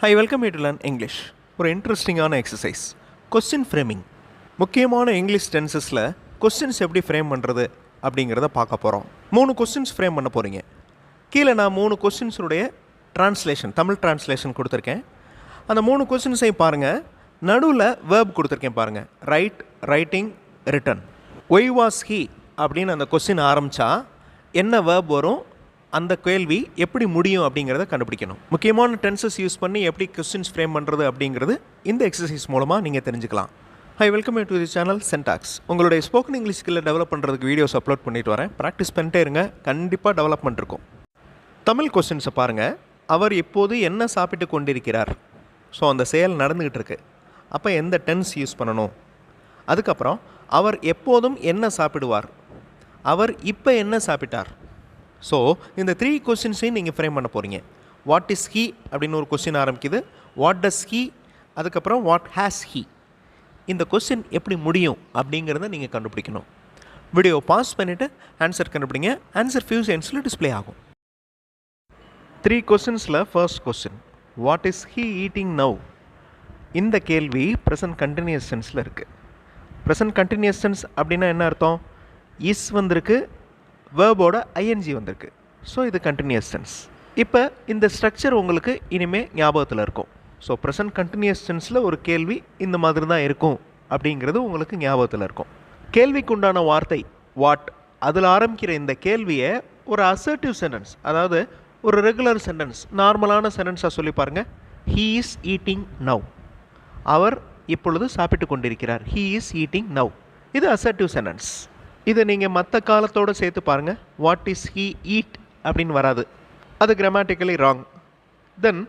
Hi, welcome you to learn English. ஒரு இன்ட்ரெஸ்டிங்கான exercise question framing. முக்கியமான இங்கிலீஷ் டென்சஸில் கொஸ்டின்ஸ் எப்படி ஃப்ரேம் பண்ணுறது அப்படிங்கிறத பார்க்க போகிறோம். 3 கொஸ்டின்ஸ் ஃப்ரேம் பண்ண போகிறீங்க. கீழே நான் 3 கொஸ்டின்ஸுடைய ட்ரான்ஸ்லேஷன், தமிழ் ட்ரான்ஸ்லேஷன் கொடுத்துருக்கேன். அந்த 3 கொஸ்டின்ஸையும் பாருங்கள். நடுவில் வேர்ப் கொடுத்துருக்கேன் பாருங்கள். Right, writing, written. Why was he அப்படின்னு அந்த கொஸ்டின் ஆரம்பித்தா என்ன வேர்ப் வரும், அந்த கேள்வி எப்படி முடியும் அப்படிங்கிறத கண்டுபிடிக்கணும். முக்கியமான டென்சஸ் யூஸ் பண்ணி எப்படி கொஸ்டின்ஸ் ஃப்ரேம் பண்ணுறது அப்படிங்கிறது இந்த எக்ஸசைஸ் மூலமாக நீங்கள் தெரிஞ்சுக்கலாம். Hi, welcome to the channel Centax. உங்களுடைய ஸ்போக்கன் இங்கிலீஷ் ஸ்கில்லை டெவலப் பண்ணுறதுக்கு வீடியோஸ் அப்லோட் பண்ணிட்டு வரேன். ப்ராக்டிஸ் பண்ணிட்டே இருங்க, கண்டிப்பாக டெவலப்மெண்ட் இருக்கும். தமிழ் கொஸ்டின்ஸை பாருங்கள். அவர் எப்போது என்ன சாப்பிட்டு கொண்டிருக்கிறார். ஸோ அந்த செயல் நடந்துக்கிட்டு இருக்கு. அப்போ எந்த டென்ஸ் யூஸ் பண்ணணும். அதுக்கப்புறம் அவர் எப்போதும் என்ன சாப்பிடுவார். அவர் இப்போ என்ன சாப்பிட்டார். ஸோ இந்த 3 கொஸ்டின்ஸையும் நீங்கள் ஃப்ரேம் பண்ண போகிறீங்க. வாட் இஸ் ஹீ அப்படின்னு ஒரு கொஸ்டின் ஆரம்பிக்குது. வாட் டஸ் ஹீ, அதுக்கப்புறம் வாட் ஹேஸ் ஹீ. இந்த கொஸ்டின் எப்படி முடியும் அப்படிங்கிறத நீங்கள் கண்டுபிடிக்கணும். வீடியோ பாஸ் பண்ணிவிட்டு ஆன்சர் கண்டுபிடிங்க. ஆன்சர் ஃபியூ செகண்ட்ஸில் டிஸ்பிளே ஆகும். 3 கொஸ்டின்ஸில் first question, what is he eating now. இந்த கேள்வி ப்ரெசன்ட் கண்டினியூஸ் டென்ஸில் இருக்குது. ப்ரெசன்ட் கண்டினியூஸ் டென்ஸ் அப்படின்னா என்ன அர்த்தம்? இஸ் வந்திருக்கு, வேர்போட ஐஎன்ஜி வந்திருக்கு. ஸோ இது கண்டினியூஸ் டென்ஸ். இப்போ இந்த ஸ்ட்ரக்சர் உங்களுக்கு இனிமேல் ஞாபகத்தில் இருக்கும். ஸோ ப்ரெசன்ட் கண்டினியூஸ் டென்ஸில் ஒரு கேள்வி இந்த மாதிரி தான் இருக்கும் அப்படிங்கிறது உங்களுக்கு ஞாபகத்தில் இருக்கும். கேள்விக்குண்டான வார்த்தை வாட், அதில் ஆரம்பிக்கிற இந்த கேள்வியை ஒரு அசர்ட்டிவ் சென்டென்ஸ், அதாவது ஒரு ரெகுலர் சென்டென்ஸ், நார்மலான சென்டென்ஸாக சொல்லி பாருங்கள். He is eating now. அவர் இப்பொழுது சாப்பிட்டு கொண்டிருக்கிறார். He is eating now. இது அசர்ட்டிவ் சென்டென்ஸ். இதை நீங்கள் மற்ற காலத்தோடு சேர்த்து பாருங்கள். வாட் இஸ் ஹீ ஈட் அப்படின்னு வராது. அது கிராமட்டிக்கலி ராங். தென்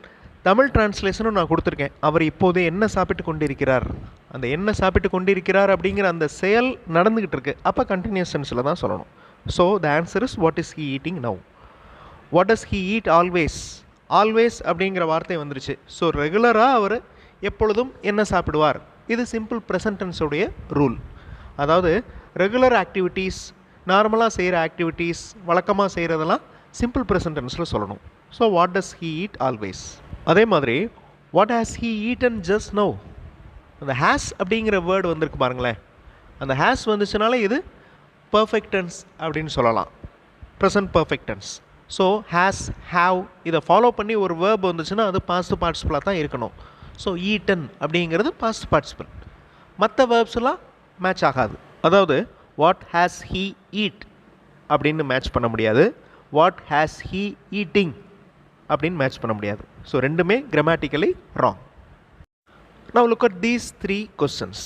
தமிழ் டிரான்ஸ்லேஷனும் நான் கொடுத்துருக்கேன். அவர் இப்போது என்ன சாப்பிட்டு கொண்டிருக்கிறார். அந்த என்ன சாப்பிட்டு கொண்டிருக்கிறார் அப்படிங்கிற அந்த செயல் நடந்துக்கிட்டு இருக்கு. அப்போ கண்டினியூஸ் டென்ஸில் தான் சொல்லணும். So the answer is what is he eating now. What does he eat always. Always அப்படிங்கிற வார்த்தை வந்துருச்சு. ஸோ ரெகுலராக அவர் எப்பொழுதும் என்ன சாப்பிடுவார். இது சிம்பிள் ப்ரெசன்ட் டென்ஸுடைய ரூல். அதாவது ரெகுலர் ஆக்டிவிட்டீஸ், நார்மலாக செய்கிற ஆக்டிவிட்டீஸ், வழக்கமாக செய்கிறதெல்லாம் சிம்பிள் ப்ரெசன்ட் டென்ஸில் சொல்லணும். So what does he eat always. அதே மாதிரி what has he eaten just now. அந்த ஹேஸ் அப்படிங்கிற வேர்டு வந்திருக்கு பாருங்களேன். அந்த ஹேஸ் வந்துச்சுனால இது பர்ஃபெக்ட் டென்ஸ் அப்படின்னு சொல்லலாம். Present perfect tense. So has, have இதை ஃபாலோ பண்ணி ஒரு வேர்ப் வந்துச்சுன்னா அது பாஸ்ட் பார்ட்டிசிபிளாக தான் இருக்கணும். ஸோ ஈட்டன் அப்படிங்கிறது பாஸ்ட் பார்ட்டிசிபிள். மற்ற வேர்ப்ஸ்லாம் மேட்ச் ஆகாது. அதாவது வாட் ஹேஸ் ஹீ ஈட் அப்படின்னு மேட்ச் பண்ண முடியாது. வாட் ஹேஸ் ஹீ ஈட்டிங் அப்படின்னு மேட்ச் பண்ண முடியாது. ஸோ ரெண்டுமே grammatically wrong. Now look at these 3 questions.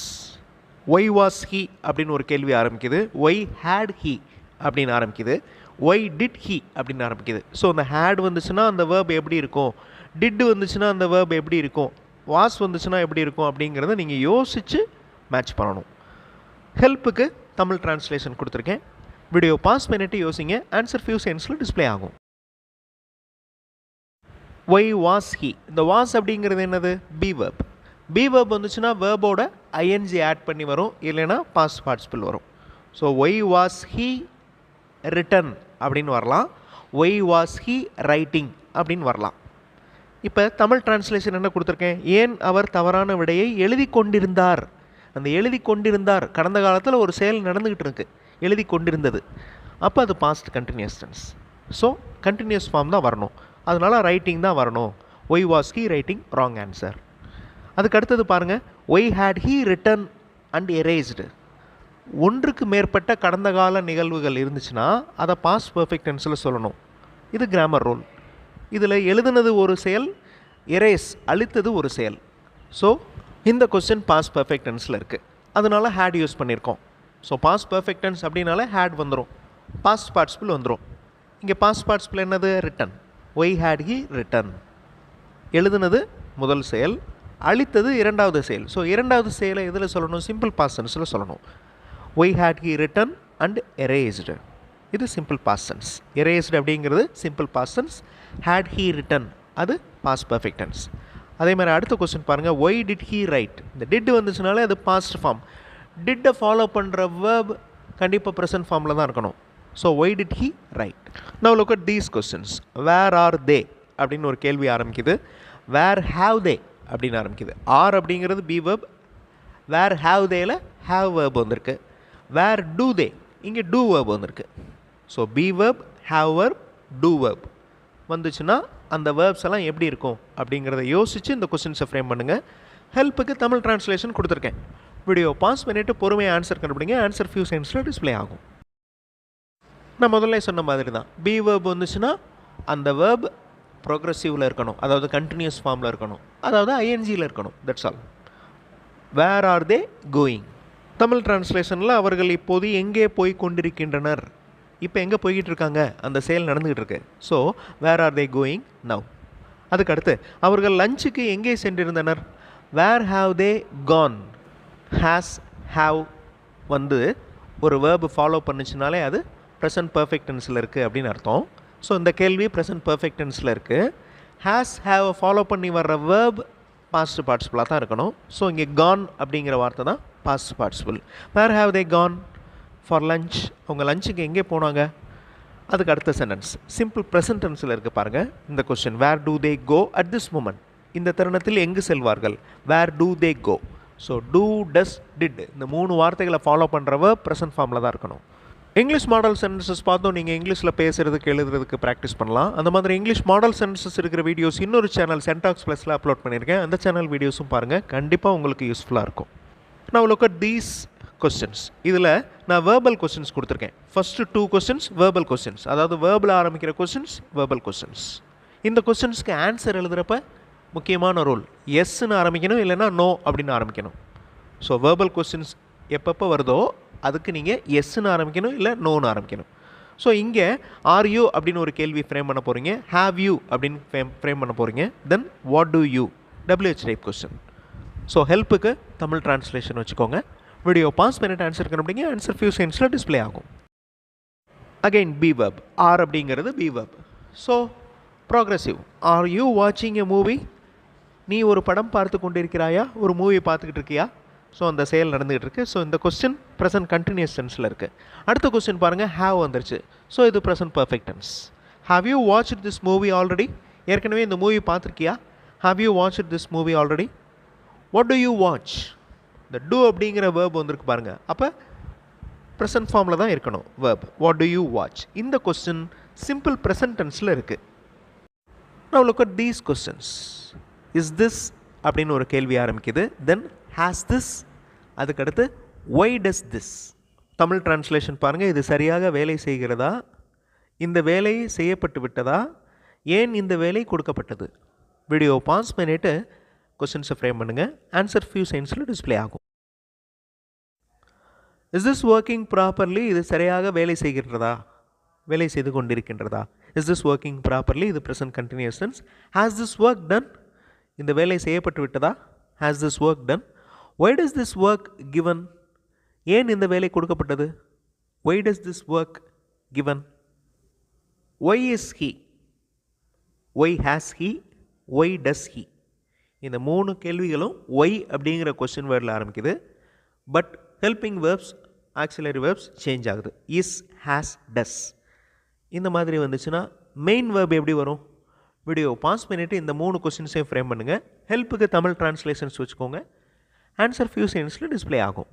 Why was he அப்படின்னு ஒரு கேள்வி ஆரம்பிக்குது. ஒய் ஹேட் ஹீ அப்படின்னு ஆரம்பிக்குது. ஒய் டிட் ஹீ அப்படின்னு ஆரம்பிக்குது. ஸோ அந்த ஹேட் வந்துச்சுன்னா அந்த வேர்ப் எப்படி இருக்கும், டிட் வந்துச்சுன்னா அந்த வேர்ப் எப்படி இருக்கும், வாஸ் வந்துச்சுன்னா எப்படி இருக்கும் அப்படிங்கிறத நீங்கள் யோசித்து மேட்ச் பண்ணணும். ஹெல்ப்புக்கு தமிழ் டிரான்ஸ்லேஷன் கொடுத்துருக்கேன். வீடியோ பாஸ் பண்ணிவிட்டு யோசிங்க. ஆன்சர் ஃபியூ செகண்ட்ஸில் டிஸ்பிளே ஆகும். Y was he. இந்த வாஸ் அப்படிங்கிறது என்னது? B verb. பி வேர்ப் வந்துச்சுன்னா வேர்போட ஐஎன்ஜி ஆட் பண்ணி வரும், இல்லைன்னா பாஸ்ட் பார்ட்டிசிபிள் வரும். So why was he written அப்படின்னு வரலாம். ஒய் வாஸ் ஹீ ரைட்டிங் அப்படின்னு வரலாம். இப்போ தமிழ் டிரான்ஸ்லேஷன் என்ன கொடுத்துருக்கேன்? ஏன் அவர் தவறான விடையை எழுதி கொண்டிருந்தார். அந்த எழுதி கொண்டிருந்தார் கடந்த காலத்தில் ஒரு செயல் நடந்துக்கிட்டு இருக்கு, எழுதி கொண்டிருந்தது. அப்போ அது past continuous tense. So continuous form தான் வரணும். அதனால் ரைட்டிங் தான் வரணும். Why was he writing, wrong answer. அதுக்கு அடுத்தது பாருங்கள். Why had he written and erased. ஒன்றுக்கு மேற்பட்ட கடந்த கால நிகழ்வுகள் இருந்துச்சுன்னா அதை பாஸ்ட் பர்ஃபெக்ட் டென்ஸில் சொல்லணும். இது கிராமர் ரூல். இதில் எழுதுனது ஒரு செயல், எரேஸ் அழித்தது ஒரு செயல். ஸோ இந்த கொஸ்டின் பாஸ்ட் பர்ஃபெக்ட் டென்ஸில் இருக்குது. அதனால ஹேட் யூஸ் பண்ணியிருக்கோம். ஸோ பாஸ்ட் பர்ஃபெக்ட் டென்ஸ் அப்படின்னால ஹேட் வந்துடும், பாஸ்ட் பார்ட்டிசிபிள் வந்துடும். இங்கே பாஸ்ட் பார்ட்டிசிபிள் என்னது? Written. Why had he written. எழுதுனது முதல் செயல், அழித்தது இரண்டாவது செயல். ஸோ இரண்டாவது செயலை எதில் சொல்லணும்? சிம்பிள் பாஸ்ட் டென்ஸில் சொல்லணும். Why had he written and erased. இது சிம்பிள் பாஸ்ட் டென்ஸ். எரேஸ்டு அப்படிங்கிறது simple past tense. Had he written அது பாஸ்ட் பர்ஃபெக்ட் டென்ஸ். அதே மாதிரி அடுத்த கொஸ்டின் பாருங்கள். Why did he write. இந்த டிட் வந்துச்சுனாலே அது பாஸ்ட் ஃபார்ம். டிட்டை ஃபாலோ பண்ணுற வேர்ப் கண்டிப்பாக ப்ரெசன்ட் ஃபார்மில் தான் இருக்கணும். So why did he write. Now look at these questions. Where are they அப்படின்னு ஒரு கேள்வி ஆரம்பிக்குது. வேர் ஹாவ் தே அப்படின்னு ஆரம்பிக்குது. ஆர் அப்படிங்கிறது பி வேர்ப், வேர் ஹாவ் தேல ஹாவ் வேர்ப் வந்திருக்கு. வேர் டூ தே, இங்கே டூ வேர்ப் வந்திருக்கு. So be verb, have verb, do verb வந்துச்சுன்னா அந்த வேர்ப்ஸ் எல்லாம் எப்படி இருக்கும் அப்படிங்கிறத யோசித்து இந்த கொஸ்டின்ஸை ஃப்ரேம் பண்ணுங்கள். ஹெல்ப்புக்கு தமிழ் ட்ரான்ஸ்லேஷன் கொடுத்துருக்கேன். வீடியோ பாஸ் பண்ணிவிட்டு பொறுமையாக ஆன்சர் கண்டுபிடிங்க. ஆன்சர் ஃபியூ செகண்ட்ஸில் டிஸ்பிளே ஆகும். நான் முதல்ல சொன்ன மாதிரி தான், பி வேர்ப் வந்துச்சுன்னா அந்த வேர்ப் ப்ரோக்ரஸிவில் இருக்கணும், அதாவது கண்டினியூஸ் ஃபார்மில் இருக்கணும், அதாவது ஐஎன்ஜியில் இருக்கணும். That's all. Where are they going? Tamil டிரான்ஸ்லேஷனில் அவர்கள் இப்போது எங்கே போய் கொண்டிருக்கின்றனர், இப்போ எங்கே போய்கிட்டு இருக்காங்க, அந்த செயல் நடந்துகிட்டு இருக்கு. So where are they going now. அதுக்கடுத்து அவர்கள் லஞ்சுக்கு எங்கே சென்றிருந்தனர், where have they gone. Has, have வந்து ஒரு வேர்பு ஃபாலோ பண்ணிச்சுனாலே அது ப்ரெசன்ட் பர்ஃபெக்ட் டென்ஸில் இருக்குது அப்படின்னு அர்த்தம். ஸோ இந்த கேள்வி ப்ரெசன்ட் பர்ஃபெக்ட் டென்ஸில் இருக்குது. ஹேஸ், ஹாவ் ஃபாலோ பண்ணி வர்ற வேர்ப் பாஸ்ட் பார்ட்டிசிபிளாக தான் இருக்கணும். ஸோ இங்கே கான் அப்படிங்கிற வார்த்தை தான் past participle. Where have they gone for lunch? அவங்க லஞ்சுக்கு எங்கே போனாங்க? அதுக்கு அடுத்த சென்டென்ஸ் சிம்பிள் ப்ரெசன்ட் டென்ஸில் இருக்குது பாருங்கள். இந்த question, where do they go at this moment? இந்த தருணத்தில் எங்கு செல்வார்கள்? Where do they go? So do, does, did இந்த 3 வார்த்தைகளை ஃபாலோ பண்ணுறவ ப்ரெசன்ட் ஃபார்மில் தான் இருக்கணும். இங்கிலீஷ் மாடல் சென்டென்சஸ் பார்த்தோம், நீங்கள் இங்கிலீஷில் பேசுகிறதுக்கு எழுதுறதுக்கு ப்ராக்டிஸ் பண்ணலாம். அந்த மாதிரி இங்கிலீஷ் மாடல் சென்டென்சஸ் இருக்கிற வீடியோஸ் இன்னொரு சேனல் சென்டாக்ஸ் ப்ளஸில் அப்லோட் பண்ணியிருக்கேன். அந்த சேனல் வீடியோஸும் பாருங்கள், கண்டிப்பாக உங்களுக்கு யூஸ்ஃபுல்லாக இருக்கும். நான் லுக் அட் தீஸ் கொஸ்டின்ஸ். இதில் நான் வேர்பல் கொஸ்டின்ஸ் கொடுத்துருக்கேன். ஃபஸ்ட்டு 2 கொஸ்டின்ஸ் வேர்பல் கொஸ்டின்ஸ், அதாவது வேர்பில் ஆரம்பிக்கிற கொஸ்டின்ஸ் வேர்பல் கொஸ்டின்ஸ். இந்த கொஸ்டின்ஸ்க்கு ஆன்சர் எழுதுகிறப்ப முக்கியமான ரோல் எஸ்ன்னு ஆரம்பிக்கணும், இல்லைனா நோ அப்படின்னு ஆரம்பிக்கணும். ஸோ வேர்பல் கொஸ்டின்ஸ் எப்பப்போ வருதோ அதுக்கு நீங்கள் எஸ்ன்னு ஆரம்பிக்கணும், இல்லை நோன்னு ஆரம்பிக்கணும். ஸோ இங்கே ஆர் யூ அப்படின்னு ஒரு கேள்வி ஃப்ரேம் பண்ண போகிறீங்க, ஹாவ் யூ அப்படின்னு ஃப்ரேம் பண்ண போகிறீங்க, then what do you, WH type question. So ஹெல்ப்புக்கு தமிழ் டிரான்ஸ்லேஷன் வச்சுக்கோங்க. வீடியோ பாஸ் பண்ணிட்டு ஆன்சர் கண்டுபிடிங்க. ஆன்சர் ஃபியூ செகண்ட்ஸில் டிஸ்பிளே ஆகும். அகைன் பி வேர்ப், ஆர் அப்படிங்கிறது be verb. So progressive. Are you வாட்சிங் எ மூவி? நீ ஒரு படம் பார்த்து கொண்டிருக்கிறாயா, ஒரு மூவி பார்த்துக்கிட்டு இருக்கியா? ஸோ அந்த செயல் நடந்துகிட்டு இருக்கு. ஸோ இந்த கொஸ்டின் ப்ரெசன்ட் கண்டினியூஸ் டென்ஸில் இருக்குது. அடுத்த கொஸ்டின் பாருங்கள், ஹேவ் வந்துருச்சு. ஸோ இது present perfect tense. Have you watched this movie already? ஏற்கனவே இந்த மூவி பார்த்துருக்கியா? Have you watched this movie already? What do you watch? இந்த டூ அப்படிங்கிற வேர்ப் வந்திருக்கு பாருங்கள். அப்போ ப்ரெசன்ட் ஃபார்மில் தான் இருக்கணும் verb. What do you watch? இந்த கொஸ்டின் சிம்பிள் ப்ரெசன்ட் டென்ஸில் இருக்குது. Now look at these questions. Is this அப்படின்னு ஒரு கேள்வி ஆரம்பிக்குது. Then has this, அதுக்கடுத்து why does this? Tamil translation பாருங்கள். இது சரியாக வேலை செய்கிறதா, இந்த வேலை செய்யப்பட்டு விட்டதா, ஏன் இந்த வேலை கொடுக்கப்பட்டது? வீடியோ பாஸ் பண்ணிவிட்டு கொஸ்டின்ஸை ஃப்ரேம் பண்ணுங்கள். ஆன்சர் ஃபியூ செகண்ட்ஸில் டிஸ்பிளே ஆகும். Is this working properly? இது சரியாக வேலை செய்கிறதா, வேலை செய்து கொண்டிருக்கின்றதா? Is this working properly? இது present continuous tense. Has this work done? இந்த வேலை செய்யப்பட்டு விட்டதா? Has this work done? Why does this work given? ஏன் இந்த வேலை கொடுக்கப்பட்டது? Why does this work given? Why is he? Why has he? Why does he? இந்த 3 கேள்விகளும் ஒய் அப்படிங்கிற கொஸ்டின் வேர்டில் ஆரம்பிக்குது. But helping verbs, auxiliary verbs change ஆகுது. இஸ், ஹேஸ், டஸ் இந்த மாதிரி வந்துச்சுன்னா மெயின் வேர்ப் எப்படி வரும்? வீடியோ பாஸ் பண்ணிவிட்டு இந்த 3 கொஸ்டின்ஸையும் ஃப்ரேம் பண்ணுங்கள். ஹெல்ப்புக்கு தமிழ் டிரான்ஸ்லேஷன்ஸ் வச்சுக்கோங்க. ஆன்சர் ஃபியூ செகண்ட்ஸில் டிஸ்பிளே ஆகும்.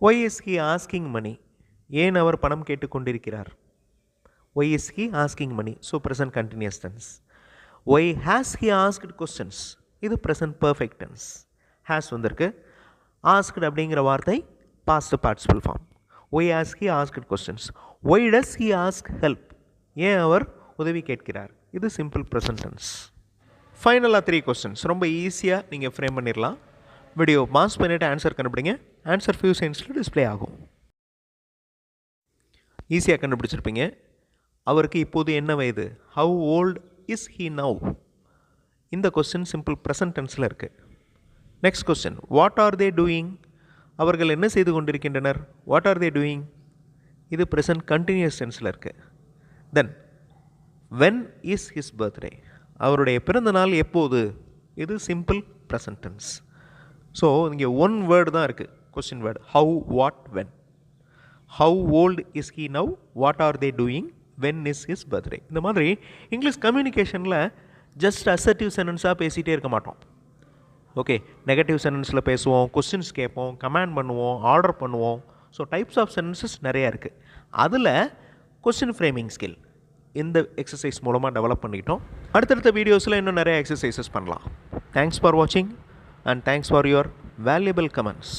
Why is he asking money? ஏன் அவர் பணம் கேட்டுக்கொண்டிருக்கிறார்? Why is he asking money? So present continuous tense. Why has he asked questions? இது ப்ரெசன்ட் பர்ஃபெக்ட் டென்ஸ். ஹேஸ் வந்திருக்கு. ஆஸ்க்டு அப்படிங்கிற வார்த்தை past participle form. Why has he asked questions? Why does he ask help? ஏன் அவர் உதவி கேட்கிறார்? இது simple present tense. ஃபைனலாக 3 கொஸ்டின்ஸ் ரொம்ப ஈஸியாக நீங்கள் ஃப்ரேம் பண்ணிடலாம். வீடியோ பாஸ் பண்ணிவிட்டு ஆன்சர் கண்டுபிடிங்க. ஆன்சர் ஃபியூ செகண்ட்ஸில் டிஸ்பிளே ஆகும். ஈஸியாக கண்டுபிடிச்சிருப்பீங்க. அவருக்கு இப்போது என்ன வயது? How old is he now? இந்த கொஸ்டின் சிம்பிள் ப்ரெசன்ட் டென்ஸில் இருக்குது. Next question, what are they doing? அவர்கள் என்ன செய்து கொண்டிருக்கின்றனர்? What are they doing? இது ப்ரெசன்ட் கண்டினியூஸ் டென்ஸில் இருக்குது. தென் when is his birthday? அவருடைய பிறந்த நாள் எப்போது? இது சிம்பிள் ப்ரெசன்ட் டென்ஸ். ஸோ இங்கே 1 வேர்டு தான் இருக்குது, question word. How, what, when. How old is he now? What are they doing? When is his birthday? இந்த மாதிரி இங்கிலீஷ் கம்யூனிகேஷனில் ஜஸ்ட் அசர்ட்டிவ் சென்டென்ஸாக பேசிகிட்டே இருக்க மாட்டோம். ஓகே, நெகட்டிவ் சென்டென்ஸில் பேசுவோம், கொஸ்டின்ஸ் கேட்போம், கமாண்ட் பண்ணுவோம், ஆர்டர் பண்ணுவோம். ஸோ டைப்ஸ் ஆஃப் சென்டென்சஸ் நிறையா இருக்குது. அதில் கொஸ்டின் ஃப்ரேமிங் ஸ்கில் இந்த எக்ஸசைஸ் மூலமாக டெவலப் பண்ணிக்கிட்டோம். அடுத்தடுத்த வீடியோஸில் இன்னும் நிறைய எக்ஸசைசஸ் பண்ணலாம். தேங்க்ஸ் ஃபார் வாட்சிங் and thanks for your valuable comments.